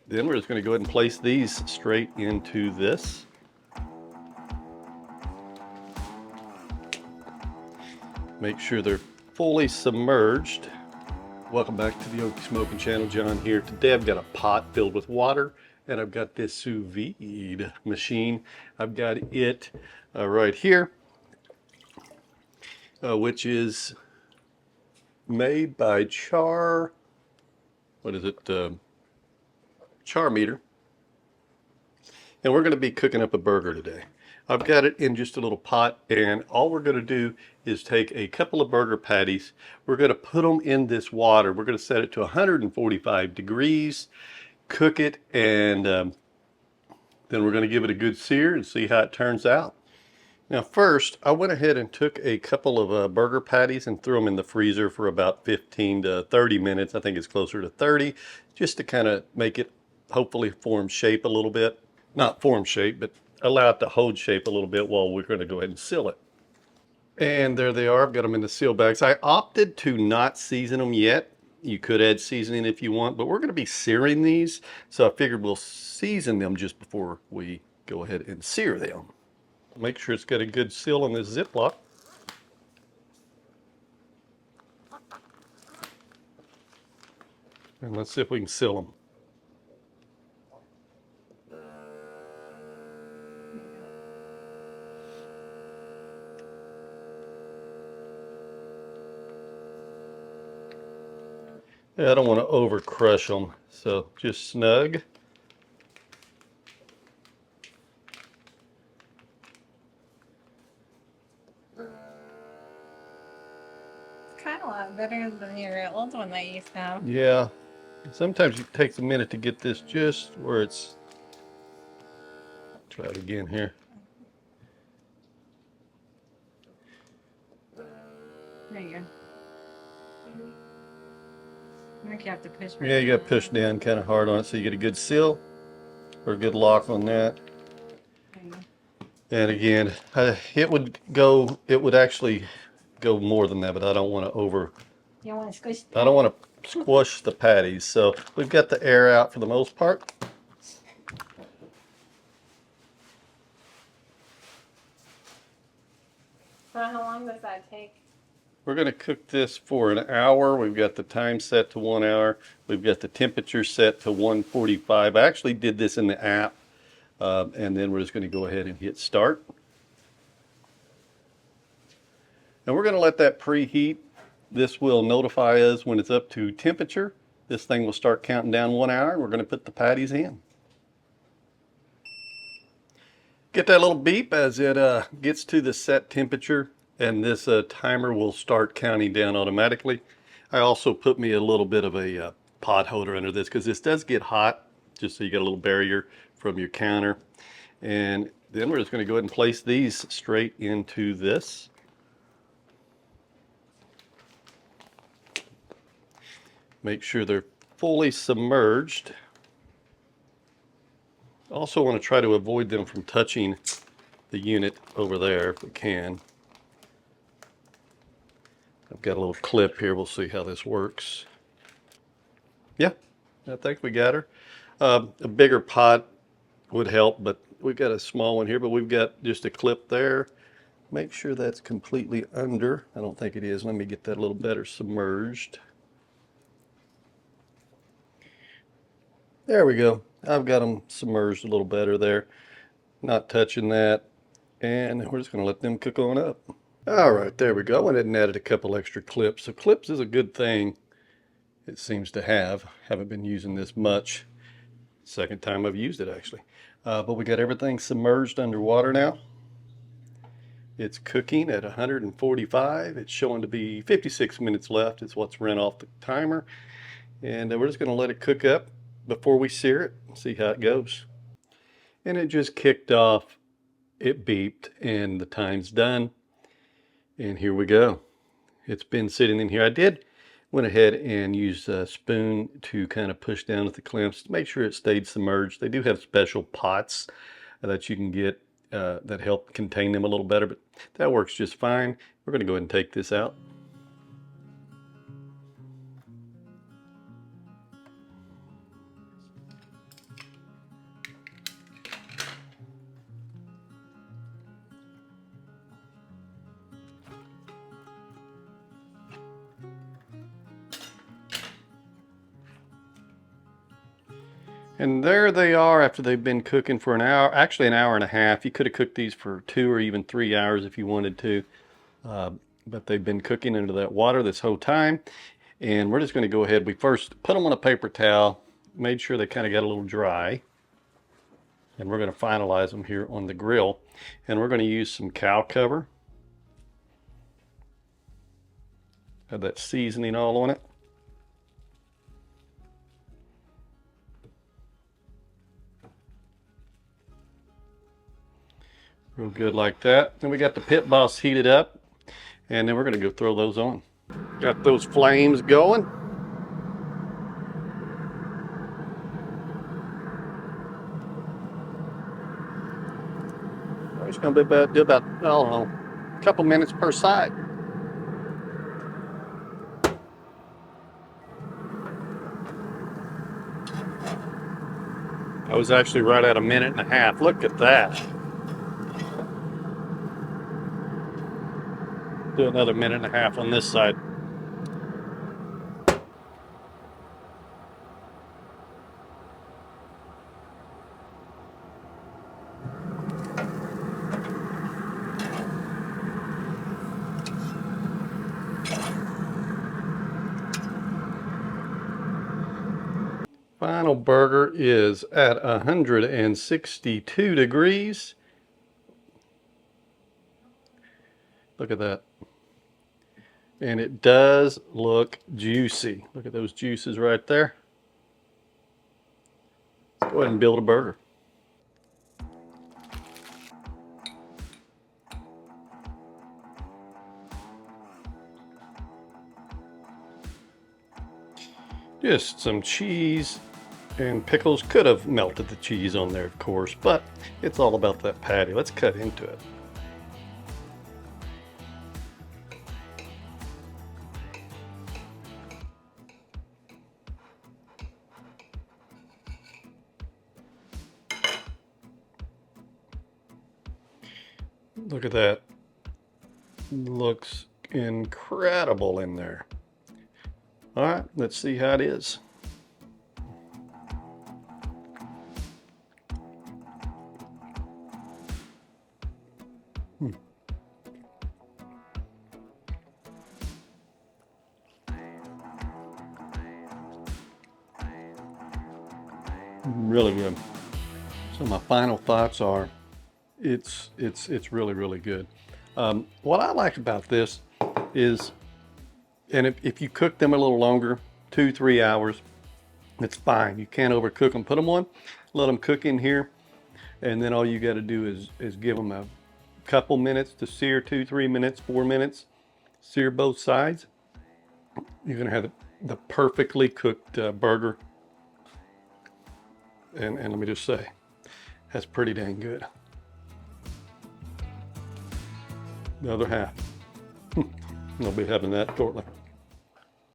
Then we're just going to go ahead and place these straight into this. Make sure they're fully submerged. Welcome back to the Oaky Smoking Channel. John here. Today I've got a pot filled with water and I've got this Sous Vide machine. I've got it right here, which is made by CharMeter. And we're going to be cooking up a burger today. I've got it in just a little pot, and all we're going to do is take a couple of burger patties. We're going to put them in this water. We're going to set it to 145 degrees, cook it, and then we're going to give it a good sear and see how it turns out. Now first, I went ahead and took a couple of burger patties and threw them in the freezer for about 15 to 30 minutes. I think it's closer to 30, just to kind of make it hopefully form shape a little bit. Not form shape, but allow it to hold shape a little bit while we're going to go ahead and seal it. And there they are. I've got them in the seal bags. I opted to not season them yet. You could add seasoning if you want, but we're going to be searing these, so I figured we'll season them just before we go ahead and sear them. Make sure it's got a good seal on this Ziploc. And let's see if we can seal them. Yeah, I don't want to over crush them, so just snug. Kind of a lot better than your old one that you used to have. Yeah, sometimes it takes a minute to get this just where it's. Try it again here. There you go. I think you have to push. Yeah, you got to push down kind of hard on it so you get a good seal or a good lock on that. And again, it would actually go more than that, but I don't want to over. You don't want to squish. I don't want to squish the patties. So we've got the air out for the most part. So how long does that take? We're going to cook this for an hour. We've got the time set to 1 hour. We've got the temperature set to 145. I actually did this in the app, and then we're just going to go ahead and hit start. And we're going to let that preheat. This will notify us when it's up to temperature. This thing will start counting down 1 hour, and we're going to put the patties in. Get that little beep as it gets to the set temperature, and this timer will start counting down automatically. I also put me a little bit of a pot holder under this because this does get hot, just so you get a little barrier from your counter. And then we're just going to go ahead and place these straight into this. Make sure they're fully submerged. Also want to try to avoid them from touching the unit over there if we can. I've got a little clip here. We'll see how this works. Yeah, I think we got her. A bigger pot would help, but we've got a small one here, but we've got just a clip there. Make sure that's completely under. I don't think it is. Let me get that a little better submerged. There we go. I've got them submerged a little better there. Not touching that. And we're just going to let them cook on up. All right, there we go. I went ahead and added a couple extra clips. So clips is a good thing, it seems to have. Haven't been using this much. Second time I've used it, actually. But we got everything submerged underwater now. It's cooking at 145. It's showing to be 56 minutes left. It's what's run off the timer. And we're just going to let it cook up before we sear it, see how it goes. And it just kicked off. It beeped and the time's done. And here we go. It's been sitting in here. Went ahead and used a spoon to kind of push down at the clamps to make sure it stayed submerged. They do have special pots that you can get that help contain them a little better, but that works just fine. We're going to go ahead and take this out. And there they are after they've been cooking for an hour, actually an hour and a half. You could have cooked these for 2 or even 3 hours if you wanted to. But they've been cooking into that water this whole time. And we're just going to go ahead. We first put them on a paper towel, made sure they kind of got a little dry. And we're going to finalize them here on the grill. And we're going to use some cow cover. Have that seasoning all on it. Real good like that. Then we got the pit boss heated up, and then we're going to go throw those on. Got those flames going. It's going to be about, I don't know, a couple minutes per side. I was actually right at 1.5 minutes. Look at that. Do another 1.5 minutes on this side. Final burger is at 162 degrees. Look at that. And it does look juicy. Look at those juices right there. Let's go ahead and build a burger. Just some cheese and pickles. Could have melted the cheese on there, of course, but it's all about that patty. Let's cut into it. Look at that. Looks incredible in there. All right, let's see how it is. Really good. So my final thoughts are, it's really, really good. What I like about this is, and if you cook them a little longer, 2-3 hours, it's fine. You can't overcook them. Put them on, let them cook in here, and then all you got to do is give them a couple minutes to sear, 2-3 minutes, 4 minutes, sear both sides. You're gonna have the perfectly cooked burger. And let me just say, that's pretty dang good. The other half, I'll be having that shortly.